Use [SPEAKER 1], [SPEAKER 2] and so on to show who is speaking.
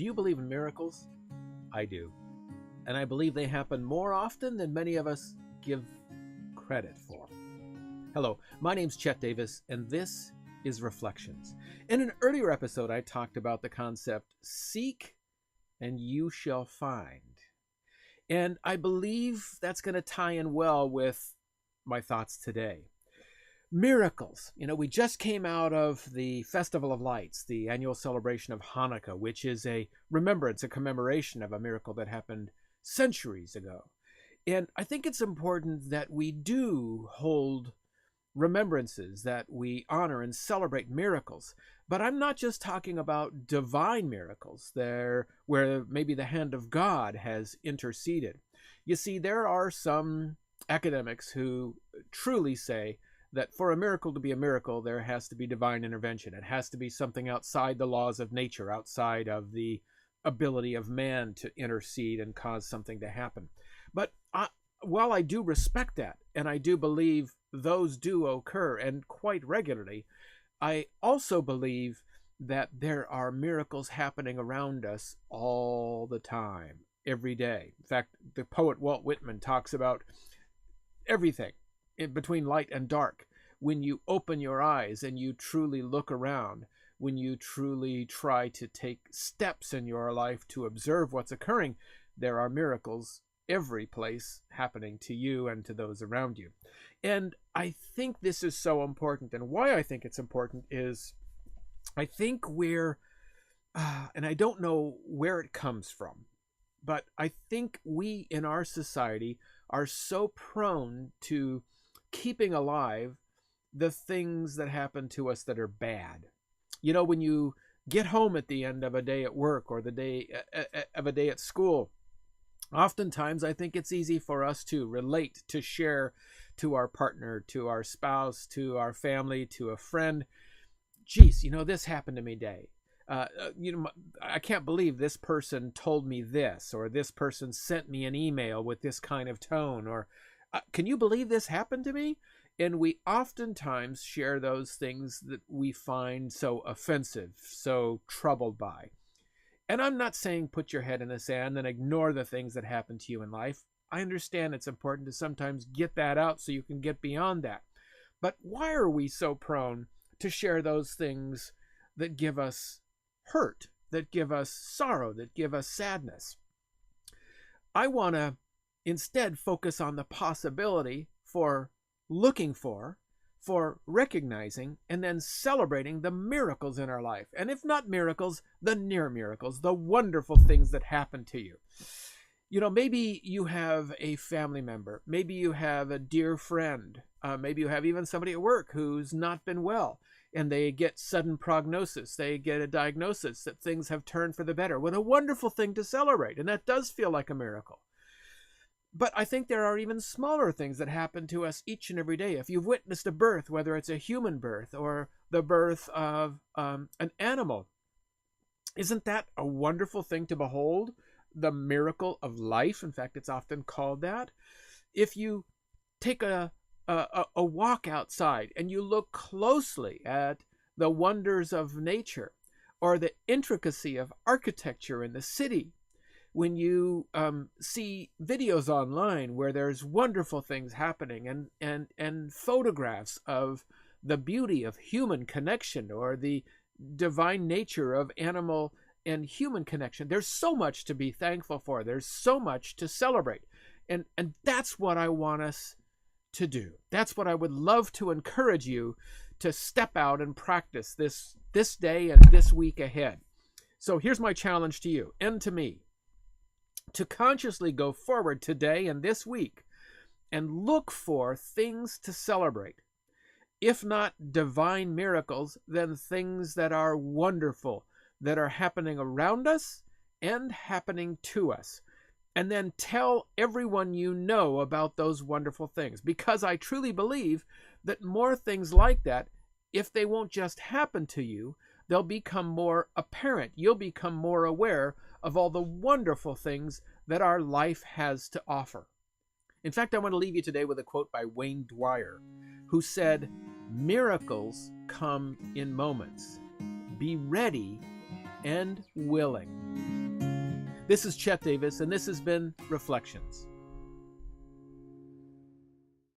[SPEAKER 1] Do you believe in miracles? I do. And I believe they happen more often than many of us give credit for. Hello, my name's Chet Davis, and this is Reflections. In an earlier episode, I talked about the concept, seek and you shall find. And I believe that's going to tie in well with my thoughts today. Miracles. We just came out of the Festival of Lights, the annual celebration of Hanukkah, which is a remembrance, a commemoration of a miracle that happened centuries ago. And I think it's important that we do hold remembrances, that we honor and celebrate miracles. But I'm not just talking about divine miracles there where maybe the hand of God has interceded. You see, there are some academics who truly say that for a miracle to be a miracle, there has to be divine intervention. It has to be something outside the laws of nature, outside of the ability of man to intercede and cause something to happen. But while I do respect that, and I do believe those do occur, and quite regularly, I also believe that there are miracles happening around us all the time, every day. In fact, the poet Walt Whitman talks about everything in between light and dark. When you open your eyes and you truly look around, when you truly try to take steps in your life to observe what's occurring, there are miracles every place happening to you and to those around you. And I think this is so important. And why I think it's important is I think and I don't know where it comes from, but I think we in our society are so prone to keeping alive the things that happen to us that are bad. When you get home at the end of a day at work or the day of a day at school, oftentimes I think it's easy for us to relate, to share to our partner, to our spouse, to our family, to a friend. Geez, this happened to me today. I can't believe this person told me this, or this person sent me an email with this kind of tone, or can you believe this happened to me? And we oftentimes share those things that we find so offensive, so troubled by. And I'm not saying put your head in the sand and ignore the things that happen to you in life. I understand it's important to sometimes get that out so you can get beyond that. But why are we so prone to share those things that give us hurt, that give us sorrow, that give us sadness? I want to instead focus on the possibility for looking for recognizing, and then celebrating the miracles in our life. And if not miracles, the near miracles, the wonderful things that happen to you. Maybe you have a family member, maybe you have a dear friend, maybe you have even somebody at work who's not been well, and they get sudden prognosis, they get a diagnosis that things have turned for the better. What a wonderful thing to celebrate, and that does feel like a miracle. But I think there are even smaller things that happen to us each and every day. If you've witnessed a birth, whether it's a human birth or the birth of an animal, isn't that a wonderful thing to behold? The miracle of life. In fact, it's often called that. If you take a walk outside and you look closely at the wonders of nature or the intricacy of architecture in the city, when you see videos online where there's wonderful things happening and photographs of the beauty of human connection or the divine nature of animal and human connection, there's so much to be thankful for. There's so much to celebrate. And that's what I want us to do. That's what I would love to encourage you to step out and practice this day and this week ahead. So here's my challenge to you and to me, to consciously go forward today and this week and look for things to celebrate. If not divine miracles, then things that are wonderful, that are happening around us and happening to us. And then tell everyone you know about those wonderful things. Because I truly believe that more things like that, if they won't just happen to you, they'll become more apparent. You'll become more aware of all the wonderful things that our life has to offer. In fact, I want to leave you today with a quote by Wayne Dwyer, who said, "Miracles come in moments. Be ready and willing." This is Chet Davis, and this has been Reflections.